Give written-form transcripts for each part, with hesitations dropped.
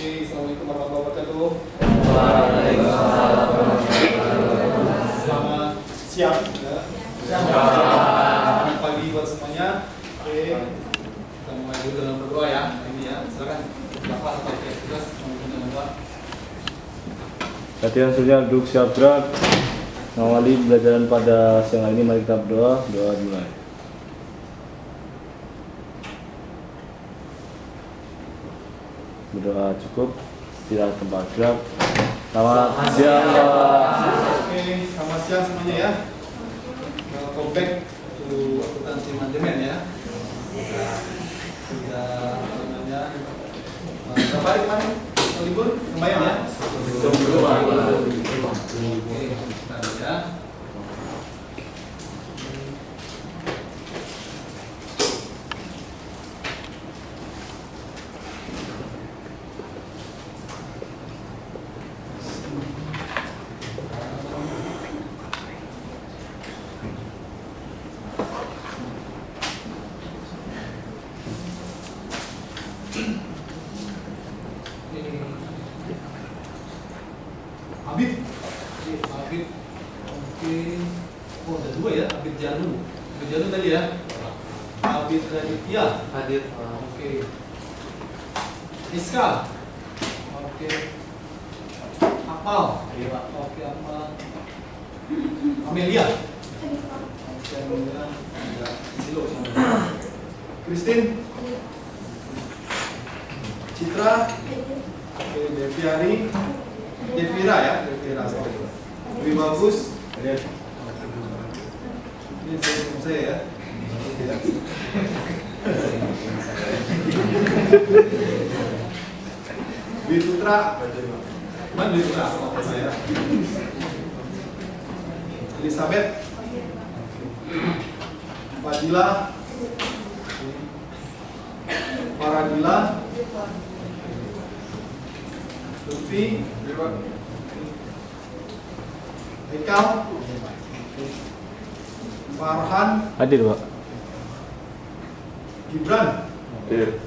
Assalamualaikum warahmatullahi wabarakatuh. Waalaikumsalam. Selamat siang. Selamat pagi buat semuanya. Oke, kita mulai dulu dalam berdoa ya. Ini ya, silakan. Bapak atau tugas menggunakan doa. Latihan sudah duduk siap gerak. Mengawali pembelajaran pada siang hari ini, mari kita berdoa. Doa dimulai. Berdoa cukup, istirahat tempat gerak. Selamat siang. Oke, selamat siang semuanya ya. Welcome back to akuntansi manajemen ya. Sudah apa namanya? Berapa hari kemarin? Libur lumayan ya. Oke, bentar ya. Habib. Oke. Oh, ada dua ya, Habib Janu. Habib Janu tadi ya. Habib Raditya hadir. Oke. Iska. Oke. Akmal. Oke, Akmal. Amelia. Oke, Amelia. Ada Silo sama. Christine. Citra. Oke, Deviari. Devira ya, Devira. Lebih bagus. Ini saya ya. Dwi Putra. Mana Dwi Putra? Saya. Elizabeth. Fadila. Faradila. Lutfi. Hekal. Farhan. Hadir, Pak. Gibran. Hadir.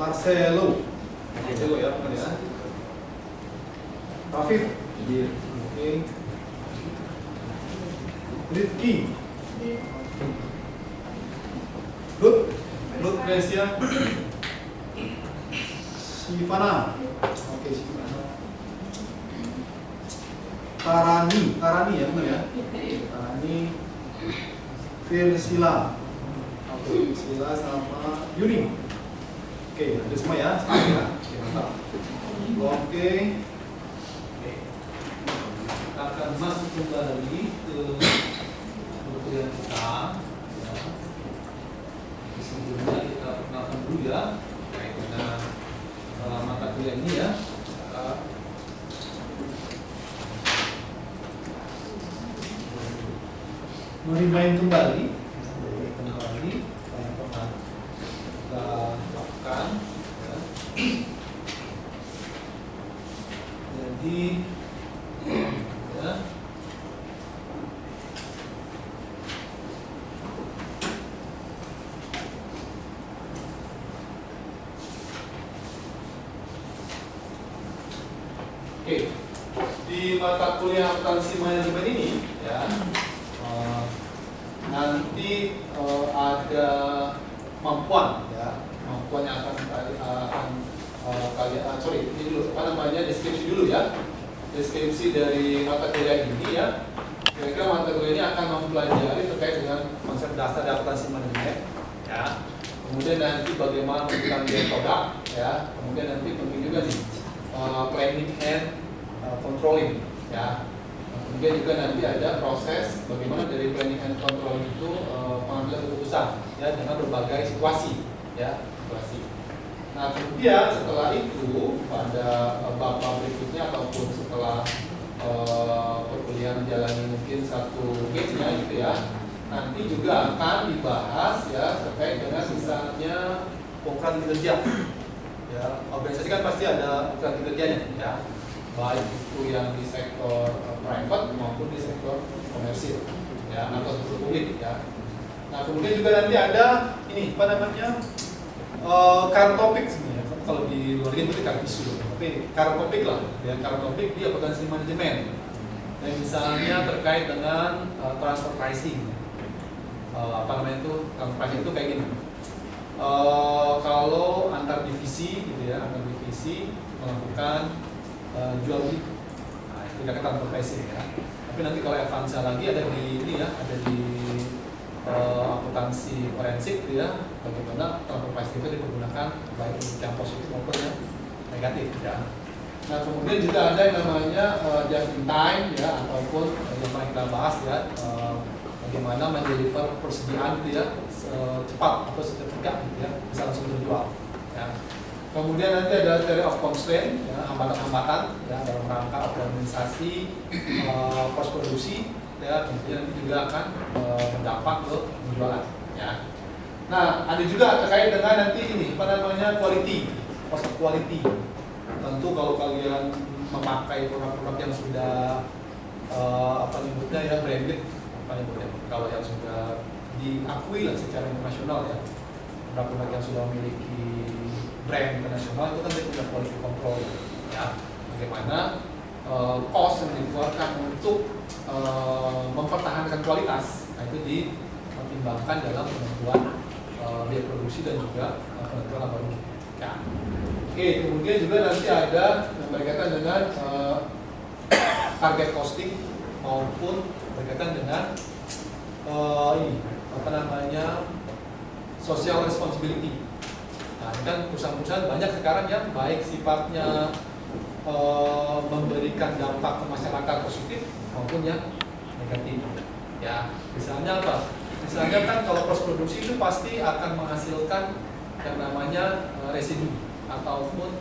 Marcelo ya, bukan ya. Rafif. Oke. Rifki. Ruth Gracia. Sivana. Oke, Sivana. Tarani ya, benar ya. Tarani. Firsila. Oke, Firsila sama Yuni. Oke, ada semua ya. Oke, mantap. Oke. Kita akan masuk kembali ke kuliah kita. Ya. Sebelumnya kita perkenalkan dulu ya terkait dengan mata kuliah ini ya. Merimain kembali apa yang pernah kita lakukan ya. Jadi ya, oke, di mata kuliah akuntansi manajemen ini ya, nanti ada kemampuan ya, kemampuan yang akan kalian ini dulu apa namanya, deskripsi dulu ya, deskripsi dari mata kuliah ini ya. Kira-kira mata kuliah ini akan mempelajari terkait dengan konsep dasar akuntansi manajemen ya. Kemudian nanti bagaimana menggunakan biaya produk ya. Kemudian nanti penting juga nih planning and controlling ya. Kemudian juga nanti ada proses bagaimana dari planning and controlling itu pengambilan keputusan ya dengan berbagai situasi ya, situasi. Nah, kemudian setelah itu pada bab berikutnya ataupun setelah perkuliahan menjalani mungkin satu weeknya gitu ya, nanti juga akan dibahas ya terkait dengan misalnya ukuran kinerja ya. Organisasi kan pasti ada ukuran kinerjanya ya, baik itu yang di sektor private maupun di sektor komersil ya atau sektor publik ya. Nah, kemudian juga nanti ada ini apa namanya current topic sebenarnya. Kalau di luar negeri itu current issue, tapi current topic lah. Ya, current topic di akuntansi manajemen. Dan misalnya terkait dengan transfer pricing. Apa namanya itu? Transfer pricing itu kayak gini. Kalau antar divisi, gitu ya, antar divisi melakukan jual beli, nah, itu kita transfer pricing ya. Tapi nanti kalau Avanza lagi ada di ini ya, ada di akuntansi forensik gitu ya, bagaimana transfer pricing itu dipergunakan baik untuk yang positif maupun yang negatif ya. Nah kemudian juga ada yang namanya just in time ya, ataupun yang pernah kita bahas ya, bagaimana mendeliver persediaan gitu ya cepat atau seketika gitu ya, bisa langsung terjual ya. Kemudian nanti ada theory of constraint ya, hambatan-hambatan ya dalam rangka optimalisasi pos produksi ya, kemudian nanti juga akan berdampak ke penjualan ya. Nah ada juga terkait dengan nanti ini apa namanya quality, cost of quality. Tentu kalau kalian memakai produk-produk yang sudah apa nyebutnya ya branded, apa nyebutnya, kalau yang sudah diakui lah secara internasional ya, produk-produk yang sudah memiliki brand internasional itu kan dia punya quality control ya, bagaimana cost yang dikeluarkan untuk mempertahankan kualitas, nah itu dipertimbangkan dalam penentuan biaya produksi dan juga penentuan laba rugi ya. Oke, kemudian juga nanti ada yang berkaitan dengan target costing maupun berkaitan dengan ini apa namanya social responsibility. Nah, ini kan perusahaan-perusahaan banyak sekarang yang baik sifatnya memberikan dampak ke masyarakat positif maupun yang negatif. Ya, misalnya apa? Misalnya kan kalau proses produksi itu pasti akan menghasilkan yang namanya residu ataupun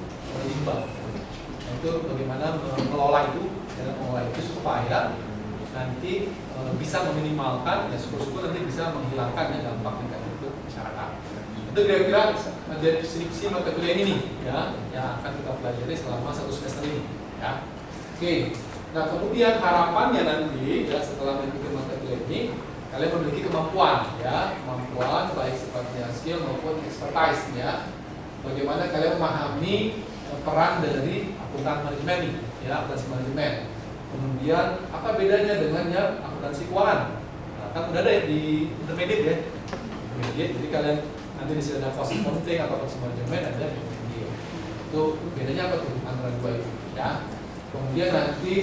limbah. Nah, itu bagaimana mengelola itu, dalam mengelola itu supaya nanti bisa meminimalkan, ya syukur-syukur nanti bisa menghilangkan ya dampak negatif itu masyarakat. Itu kira-kira dari skripsi mata kuliah ini ya, yang akan kita pelajari selama 1 semester ini ya. Oke, nah kemudian harapannya nanti ya setelah mengikuti mata kuliah ini kalian memiliki kemampuan ya, kemampuan baik sifatnya skill maupun expertise ya. Bagaimana kalian memahami peran dari akuntan manajemen nih ya, akuntansi manajemen. Kemudian apa bedanya dengan yang akuntansi keuangan? Nah, kan udah ada di intermediate ya. Intermediate, jadi kalian nanti di sini ada cost accounting atau akuntansi manajemen ada di intermediate. Itu bedanya apa tuh antara dua itu ya. Kemudian nanti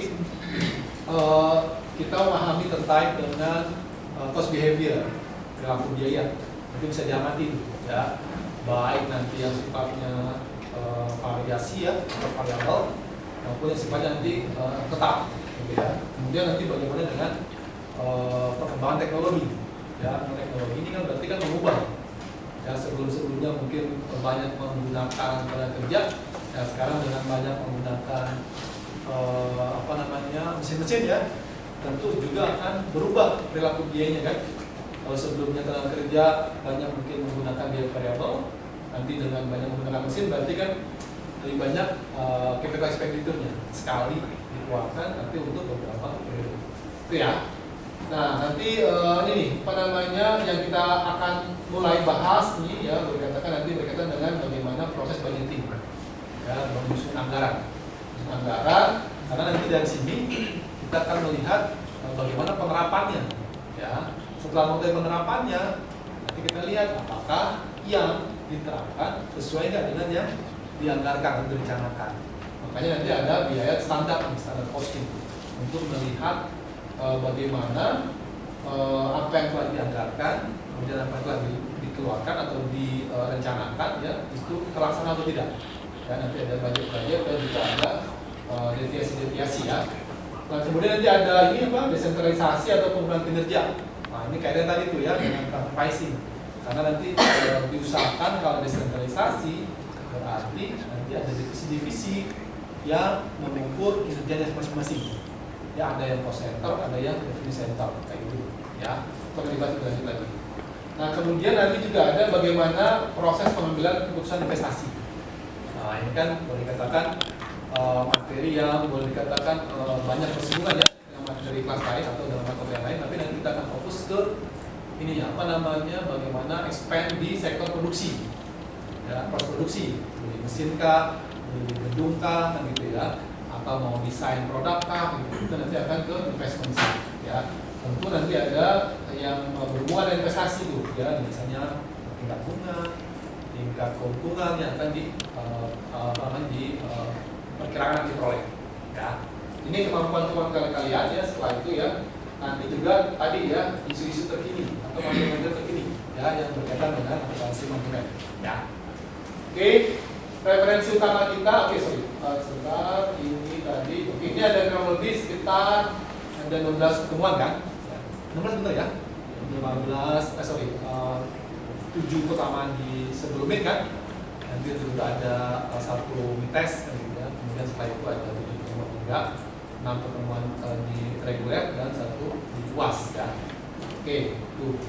kita memahami terkait dengan cost behavior, perilaku biaya. Itu bisa diamati ya. Baik nanti yang sifatnya variasi ya, atau variabel maupun yang sifatnya nanti tetap gitu ya. Kemudian nanti bagaimana dengan perkembangan teknologi ya. Teknologi ini kan berarti kan mengubah ya, sebelumnya mungkin banyak menggunakan tenaga kerja ya, sekarang dengan banyak menggunakan apa namanya mesin-mesin ya, tentu juga akan berubah perilaku biayanya kan. Kalau sebelumnya tenaga kerja banyak mungkin menggunakan biaya variabel, nanti dengan banyak menggunakan mesin berarti kan lebih banyak capital expenditure-nya sekali dikeluarkan nanti untuk beberapa periode itu ya. Nah nanti ini apa namanya yang kita akan mulai bahas nih ya, berkaitan nanti berkaitan dengan bagaimana proses budgeting ya, menyusun anggaran karena nanti dari sini kita akan melihat bagaimana penerapannya ya. Setelah mulai penerapannya nanti kita lihat apakah yang diterapkan sesuai dengan yang dianggarkan atau direncanakan. Makanya nanti ada biaya standar costing untuk melihat bagaimana apa yang telah dianggarkan, kemudian apa yang telah dikeluarkan atau direncanakan ya itu terlaksana atau tidak. Ya, nanti ada budget dan juga ada deviasi-deviasi ya. Nah kemudian nanti ada ini apa desentralisasi atau penggunaan kinerja. Nah ini kaitan tadi tuh ya dengan pricing. Karena nanti diusahakan kalau desentralisasi berarti nanti ada divisi-divisi yang mengukur kinerjanya masing-masing. Ya ada yang cost center, ada yang revenue center kayak gitu. Ya, terlibat lebih lagi. Nah kemudian nanti juga ada bagaimana proses pengambilan keputusan investasi. Nah ini kan boleh dikatakan materi yang boleh dikatakan banyak bersinggungan ya dengan materi kelas lain atau dalam materi yang lain, tapi nanti kita akan fokus ke ini ya, apa namanya bagaimana expand di sektor produksi ya, proses produksi, beli mesin kah, beli gedung kah, kan gitu ya, atau mau desain produk kah, gitu. Itu nanti akan ke investment side, ya. Tentu nanti ada yang berhubungan dengan investasi tuh, ya, misalnya tingkat bunga, tingkat keuntungan yang akan diperkirakan diperoleh, ya. Ini kemampuan kalian ya. Setelah itu ya, nanti juga tadi ya isu-isu terkini atau manajemen terkini, ya, yang berkaitan dengan akuntansi manajemen, ya. Oke, referensi utama kita, sebentar, ini tadi, oke, ini ada kurang lebih sekitar ada 16 pertemuan kan? 16 benar ya? 7 pertemuan di sebelumnya kan? Nanti juga ada satu mites kan, gitu ya. Kemudian setelah itu ada 7 pertemuan juga, 6 pertemuan di reguler dan 1 di UAS ya. Oke, tuh.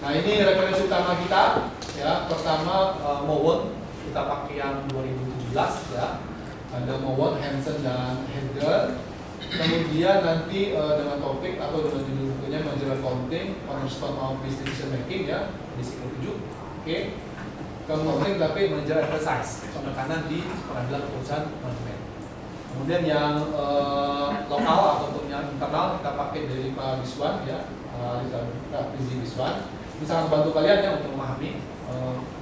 Nah ini referensi utama kita ya. Pertama Mowon, kita pakai yang 2017 ya. Ada Mowon, Hansen dan Hedger. Kemudian nanti dengan topik atau dengan judul bukunya Managerial Accounting, Cornerstone of Business Decision Making ya, edisi ke-7. Oke. Kemudian tapi Managerial Exercise, penekanan di pengambilan keputusan manajemen. Kemudian yang lokal ataupun yang internal kita pakai dari Pak Biswan ya, Pak Rizie Biswan. Ini sangat membantu kalian ya untuk memahami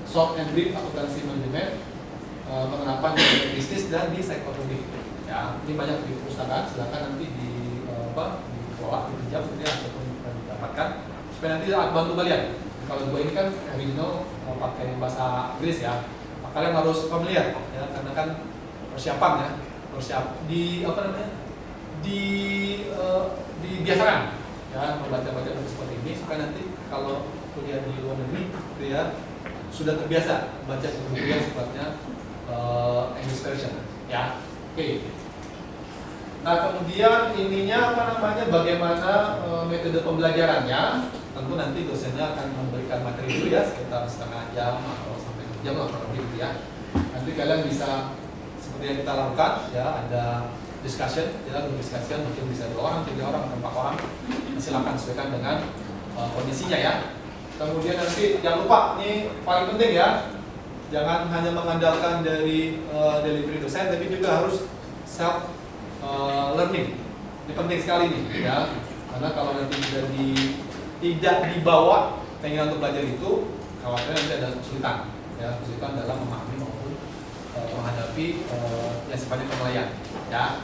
short and brief akuntansi manajemen, penerapan di bisnis dan di sektor publik. Ya, ini banyak di perpustakaan, silakan nanti dikelola, dipinjam kemudian ataupun didapatkan supaya nanti akan bantu kalian. Kalau gue ini kan original pakai bahasa Inggris ya, kalian harus familiar ya, karena kan persiapan ya, dibiasakan ya membaca-baca seperti ini supaya nanti kalau kuliah di luar negeri gitu ya sudah terbiasa baca buku yang sifatnya English version ya. Oke. Nah kemudian ininya bagaimana metode pembelajarannya, tentu nanti dosennya akan memberikan materi dulu ya sekitar setengah jam atau sampai 2 jam lah kurang lebih gitu ya. Nanti kalian bisa seperti yang kita lakukan ya, ada discussion ya, discussion mungkin bisa 2 orang, 3 orang, 4 orang, silakan sesuaikan dengan kondisinya ya. Kemudian nanti jangan lupa, ini paling penting ya, jangan hanya mengandalkan dari delivery dosen, tapi juga harus self learning. Ini penting sekali nih ya, karena kalau nanti tidak dibawa keinginan untuk belajar itu, khawatirnya nanti ada kesulitan ya, kesulitan dalam memahami maupun menghadapi yang sifatnya penilaian ya.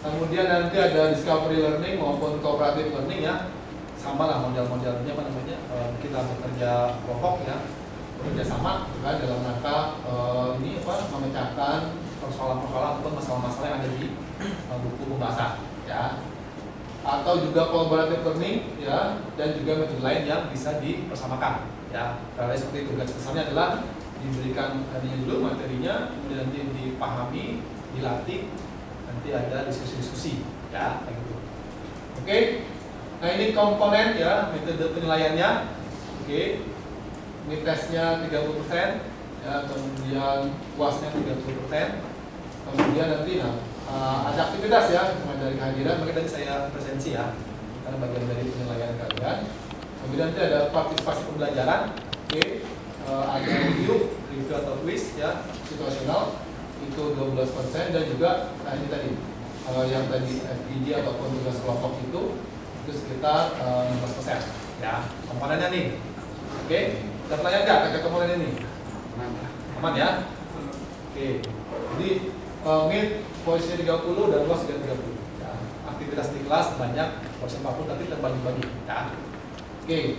Kemudian nanti ada discovery learning maupun cooperative learning ya, sama lah model-modelnya kita bekerja kelompok ya, bekerja sama juga dalam rangka memecahkan persoalan-persoalan atau masalah-masalah yang ada di buku pembahasan ya, atau juga collaborative learning ya, dan juga metode lain yang bisa dipersamakan ya. Kalau seperti itu, garis besarnya adalah diberikan tadinya dulu materinya, kemudian nanti dipahami, dilatih, nanti ada diskusi-diskusi ya, kayak gitu. Oke. Nah ini komponen ya, metode penilaiannya. Oke. Ini tesnya 30% ya, kemudian puasnya 30%. Kemudian nanti ada aktivitas ya, dari kehadiran, makanya tadi saya presensi ya, karena bagian dari penilaian kalian. Kemudian nanti ada partisipasi pembelajaran. Oke. Ada review atau quiz ya, situasional itu 12%, dan juga ini tadi yang tadi FGD ataupun tugas kelompok itu sekitar 15% ya. Komponennya nih. Oke, kita pertanyaan nggak terkait komponen ini? Aman ya? Oke. Jadi mid posisinya 30 dan luas juga 30 ya. Aktivitas di kelas banyak, porsi 40 tapi terbagi-bagi ya. Oke.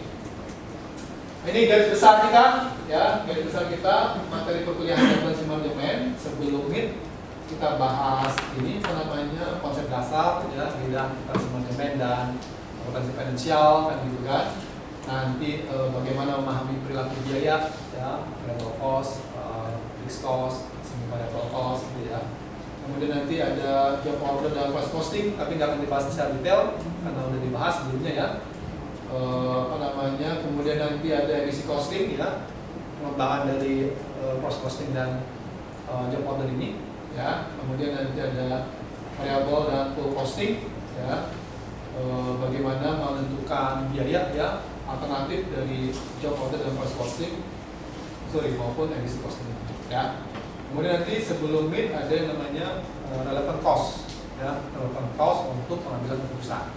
Ini garis besar kita ya, garis besar kita materi perkuliahan akuntansi manajemen. Sebelum mid kita bahas ini konsep dasar ya, bidang akuntansi manajemen dan akuntansi finansial kan gitu kan. Nanti bagaimana memahami perilaku biaya ya, variable cost, fixed cost, semi variable cost gitu ya. Kemudian nanti ada job order dan price costing, tapi nggak akan dibahas secara detail karena udah dibahas sebelumnya ya. Kemudian nanti ada edisi costing ya, pengembangan dari price costing dan job order ini ya. Kemudian nanti ada variable dan full costing ya, bagaimana menentukan biaya ya, alternatif dari job order dan price costing maupun edisi costing. ya. Kemudian nanti sebelum meet ada yang namanya relevant cost, ya, relevant cost untuk pengambilan keputusan,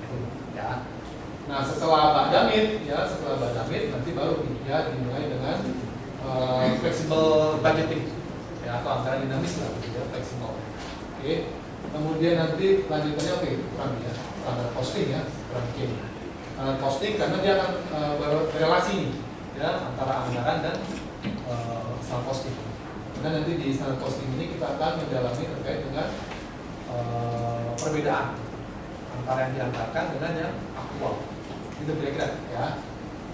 itu, ya. Nah setelah badamit, ya, setelah badamit nanti baru ya dimulai dengan flexible budgeting, ya, atau anggaran dinamis lah, ya, fleksibel. Oke. Kemudian nanti lanjutannya kurang ya, standar costing ya, kurang costing karena dia akan berrelasi nih, ya, antara anggaran dan standar costing. Karena nanti di standar costing ini kita akan mendalami terkait dengan perbedaan antara yang dianggarkan dengan yang aktual. Itu kira-kira ya.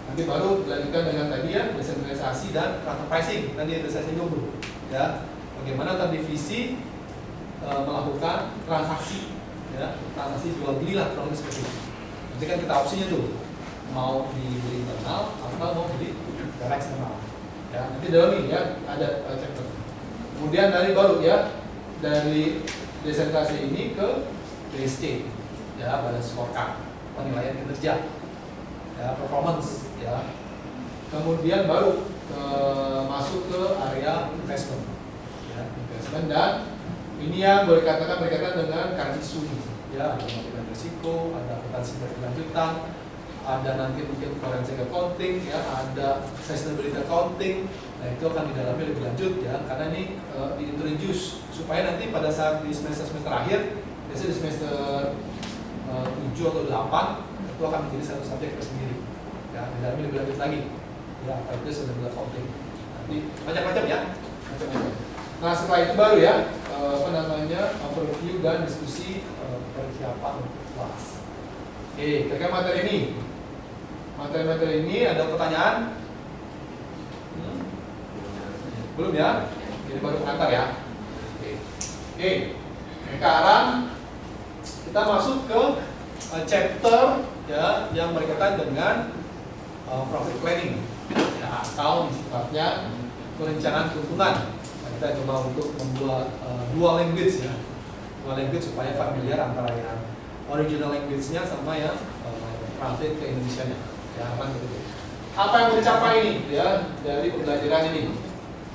Nanti baru dilanjutkan dengan tadi ya desentralisasi dan transfer pricing. Nanti itu saya singgung dulu. Ya, bagaimana terdivisi melakukan transaksi, ya, transaksi jual beli lah kurang lebih seperti itu. Nanti kan kita opsinya tuh mau dibeli internal atau mau beli secara eksternal. Ya, nanti dalam ini ya ada chapter. Kemudian dari baru ya dari desentralisasi ini ke BSC, ya, balance scorecard, penilaian kinerja, ya, performance, ya. Kemudian baru masuk ke area investment, ya, investment, dan ini yang boleh katakan berkaitan dengan current issue, ya, ada motivan risiko, ada akuntansi berkelanjutan, ada nanti mungkin forensic accounting, ya, ada sustainability accounting. Nah itu akan didalami lebih lanjut ya, karena ini diintroduce supaya nanti pada saat di semester akhir, biasanya di semester 7 atau 8 itu akan menjadi satu subjek tersendiri, ya, didalami lebih lanjut lagi, ya, apa itu sustainability accounting. Nanti macam-macam ya, macam-macam. Nah setelah itu baru ya, apa namanya, overview dan diskusi persiapan untuk kelas. Oke, kira-kira materi ini ada pertanyaan? Belum ya? Jadi baru pengantar ya. Oke. Sekarang kita masuk ke chapter ya yang berkaitan dengan profit planning, ya, atau sifatnya perencanaan keuntungan. Nah, kita coba untuk membuat dua language ya, supaya familiar antara yang original language-nya sama yang translate ke Indonesia-nya. Ya, aman gitu. Apa yang mau dicapai ini ya dari pembelajaran ini?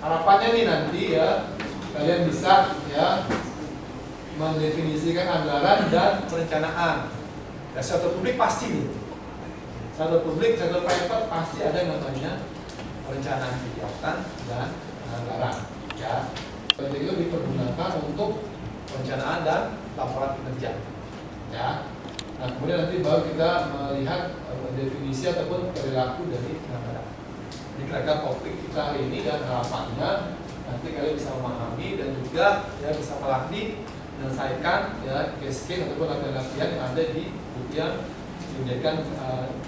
Harapannya nih nanti ya kalian bisa ya mendefinisikan anggaran dan perencanaan. Ya, sektor publik pasti nih. Sektor publik, sektor private pasti ada yang namanya perencanaan kegiatan dan anggaran. Ya, itu dipergunakan untuk perencanaan dan laporan kinerja. Ya. Nah, kemudian nanti baru kita melihat definisi ataupun perilaku dari anggaran. Ini kira-kira topik kita hari ini dan harapannya nanti kalian bisa memahami dan juga ya bisa melatih menyelesaikan ya case-case ataupun latihan-latihan yang ada di buku yang disediakan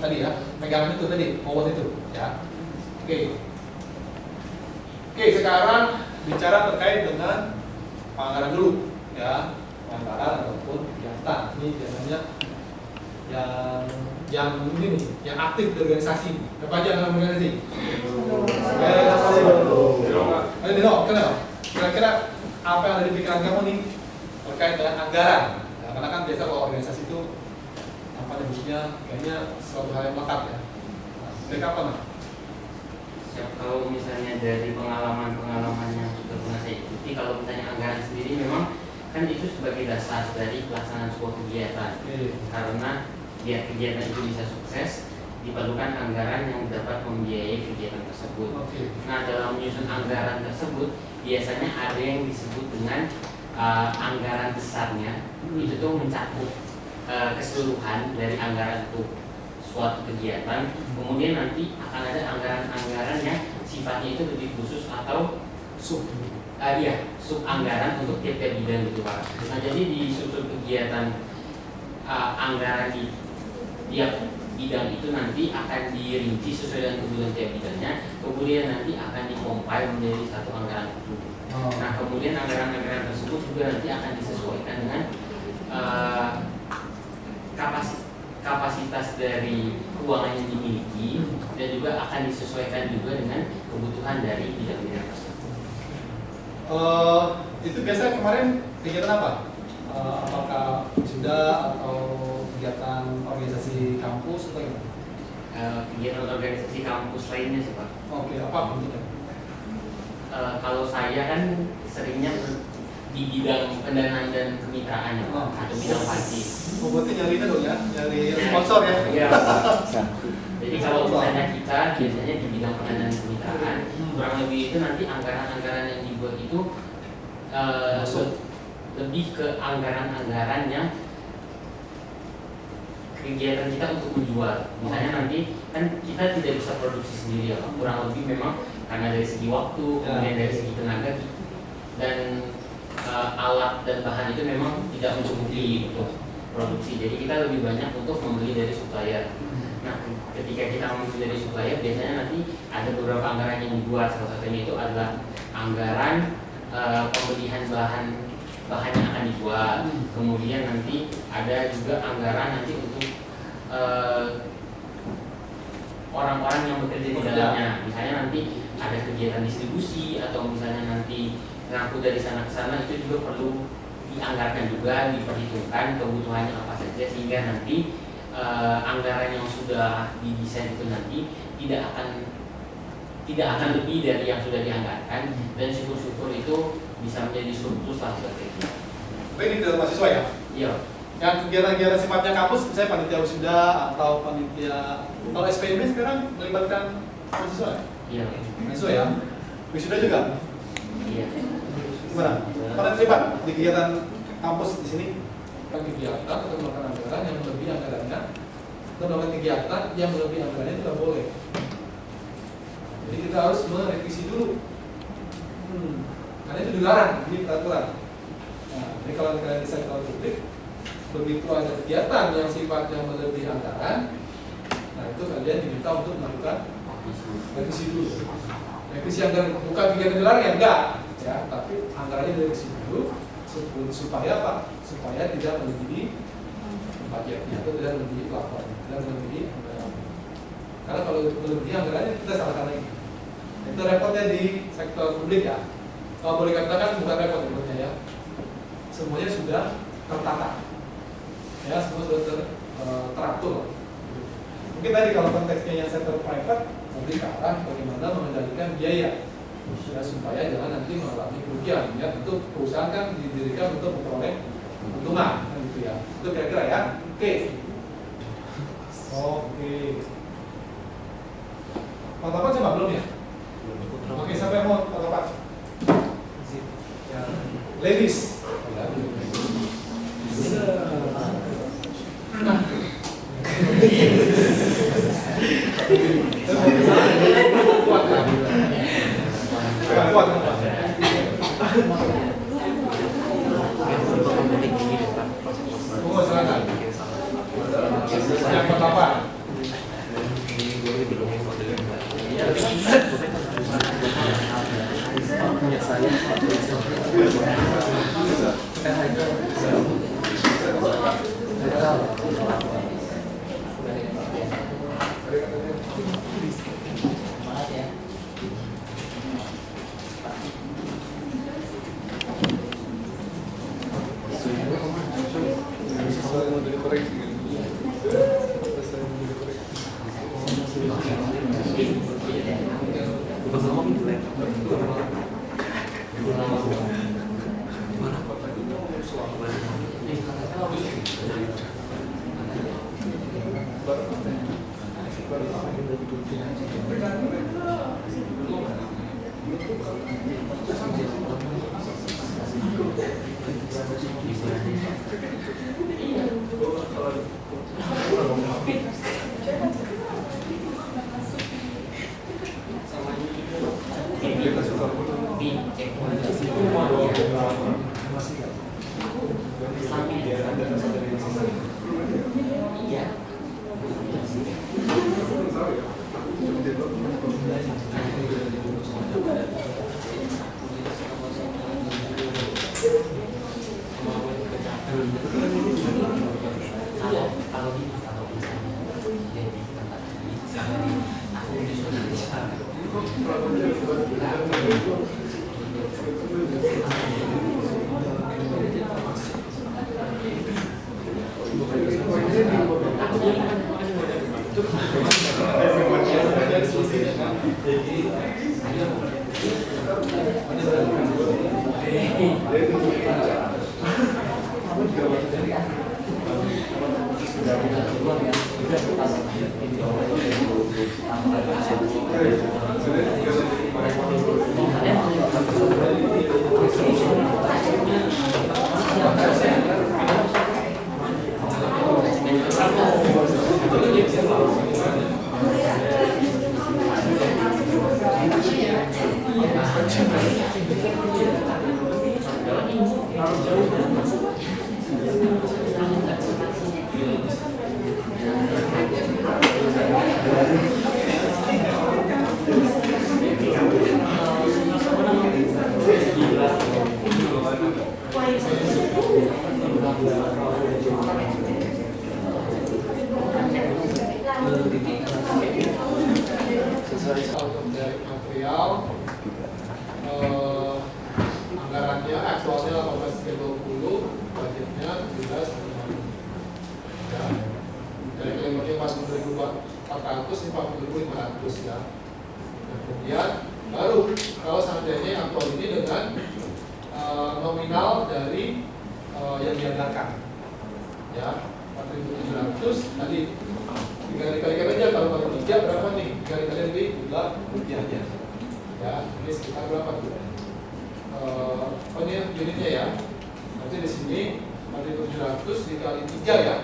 tadi ya, pegangan itu tadi, awal itu ya. Oke, sekarang bicara terkait dengan anggaran dulu ya, anggaran ataupun kegiatan. Ini biasanya yang ini nih, yang aktif di organisasi. Apa aja dalam organisasi? Ayo Dino, kira-kira apa yang ada di pikiran kamu nih terkait dengan anggaran? Ya, karena kan biasa kalau organisasi itu apa nyebutnya kayaknya suatu hal yang melekat ya. Mereka apa nih? Kalau misalnya dari pengalaman yang sudah pernah saya ikuti, kalau misalnya anggaran sendiri memang kan itu sebagai dasar dari pelaksanaan sebuah kegiatan. Karena biar kegiatan itu bisa sukses, diperlukan anggaran yang dapat membiayai kegiatan tersebut. Nah, dalam menyusun anggaran tersebut biasanya ada yang disebut dengan anggaran besarnya. Itu tuh mencakup keseluruhan dari anggaran untuk suatu kegiatan. Kemudian nanti akan ada anggaran-anggaran yang sifatnya itu lebih khusus atau sub anggaran untuk tiap-tiap bidang gitu Pak. Nah, jadi di struktur kegiatan anggaran di tiap bidang itu nanti akan dirinci sesuai dengan kebutuhan tiap bidangnya, kemudian nanti akan dikompil menjadi satu anggaran itu. Nah, kemudian anggaran-anggaran tersebut juga nanti akan disesuaikan dengan kapasitas dari keuangan yang dimiliki, dan juga akan disesuaikan juga dengan kebutuhan dari bidang-bidang tersebut. Itu biasa kemarin kegiatan apa? Apakah sudah atau kegiatan organisasi kampus atau gimana? Kegiatan organisasi kampus lainnya sih Pak. Oke, apa bentuknya? kalau saya kan seringnya di bidang pendanaan dan kemitraan ya Pak, atau bidang pasif. Berarti nyari itu dong ya, nyari sponsor ya. Iya. Jadi kalau misalnya kita biasanya di bidang pendanaan dan kemitraan, kurang lebih itu nanti anggaran-anggaran yang dibuat itu lebih ke anggaran-anggaran yang kegiatan kita untuk menjual. Misalnya nanti kan kita tidak bisa produksi sendiri ya, kurang lebih memang karena dari segi waktu, kemudian dari segi tenaga dan alat dan bahan itu memang tidak mencukupi untuk produksi. Jadi kita lebih banyak untuk membeli dari supplier. Nah, ketika kita membeli dari supplier, biasanya nanti ada beberapa anggaran yang dibuat. Salah satunya itu adalah anggaran pembelian bahan yang akan dijual. Kemudian nanti ada juga anggaran nanti untuk orang-orang yang bekerja di dalamnya. Misalnya nanti ada kegiatan distribusi atau misalnya nanti ngangkut dari sana ke sana, itu juga perlu dianggarkan juga, diperhitungkan kebutuhannya apa saja sehingga nanti anggaran yang sudah didesain itu nanti tidak akan lebih dari yang sudah dianggarkan, dan syukur-syukur itu bisa menjadi surplus lah seperti itu. Ini ke mahasiswa ya? Iya. Yang kegiatan-kegiatan sifatnya kampus, misalnya panitia wisuda atau panitia, kalau SPM sekarang melibatkan mahasiswa ya? Iya. Mahasiswa ya? Wisuda juga? Iya. Gimana? Pernah terlibat di kegiatan kampus di sini? Kegiatan atau melakukan anggaran yang melebihi anggarannya, atau melakukan kegiatan yang melebihi anggarannya itu tidak boleh. Jadi kita harus merevisi dulu. Karena itu dilarang di peraturan. Nah, ini kalau kalian di sektor publik, begitu ada kegiatan yang sifatnya melebihi anggaran, nah itu kalian diminta untuk melakukan revisi dulu. Revisi anggaran bukan kegiatan dilarang ya enggak, ya, tapi anggarannya direvisi dulu supaya apa? Supaya tidak melebihi budgetnya atau tidak melebihi plafon, tidak melebihi anggaran. Karena kalau melebihi anggarannya kita salahkan lagi. Itu repotnya di sektor publik ya. Kalau boleh katakan bukan repot repotnya ya. Semuanya sudah tertata. Ya, semua sudah teratur. Mungkin tadi kalau konteksnya yang sektor private, lebih ke arah bagaimana mengendalikan biaya, ya, supaya jangan nanti mengalami kerugian. Ya, tentu perusahaan kan didirikan untuk memperoleh keuntungan, kan gitu ya. Itu kira-kira ya. Oke. Fotopan coba belum ya? Oke, siapa yang mau fotopan? Ladies. Kuat. Silakan. Yang pertama. Untuk dari material anggarannya aktualnya 18.20, budgetnya 17.50. Ya. Dari klaimnya 40.400, ini 40.500 ya. Dan kemudian baru kalau seandainya yang aktual ini dengan nominal dari yang dianggarkan ya 4.700 tadi dikali-kalikan aja kalau baru 3 berapa nih? Dikali-kali lebih jumlah rupiahnya ya, ini sekitar berapa tuh? Oh ini unitnya ya, nanti di sini 4.700 dikali 3 ya,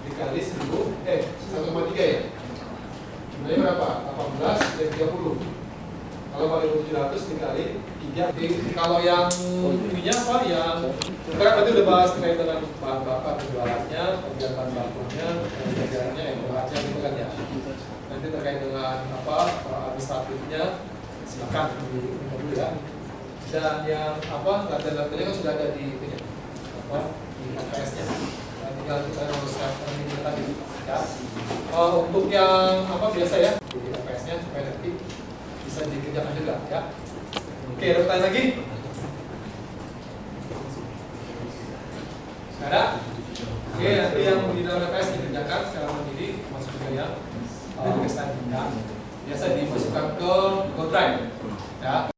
dikali 1,3 ya, jumlahnya berapa? 18 dan 30. Kalau 4.700 dikali 3. Kalau yang ininya apa? Yang kita kan tadi udah bahas terkait dengan bahan bakar penjualannya, kegiatan bakunya, kegiatannya, ekonominya gitu kan ya. Nanti terkait dengan apa administratifnya, silakan dulu ya. Dan yang apa data-datanya kan sudah ada di ini, apa di APS-nya. Nah, tinggal kita uruskan ini tadi ya. Untuk yang apa biasa ya di APS-nya supaya nanti bisa dikerjakan juga ya. Oke, ada pertanyaan lagi? Ada? Oke, nanti yang di dalam APS dikerjakan secara mandiri, masuk juga yang tulisan biasa dimasukkan ke Google Drive ya.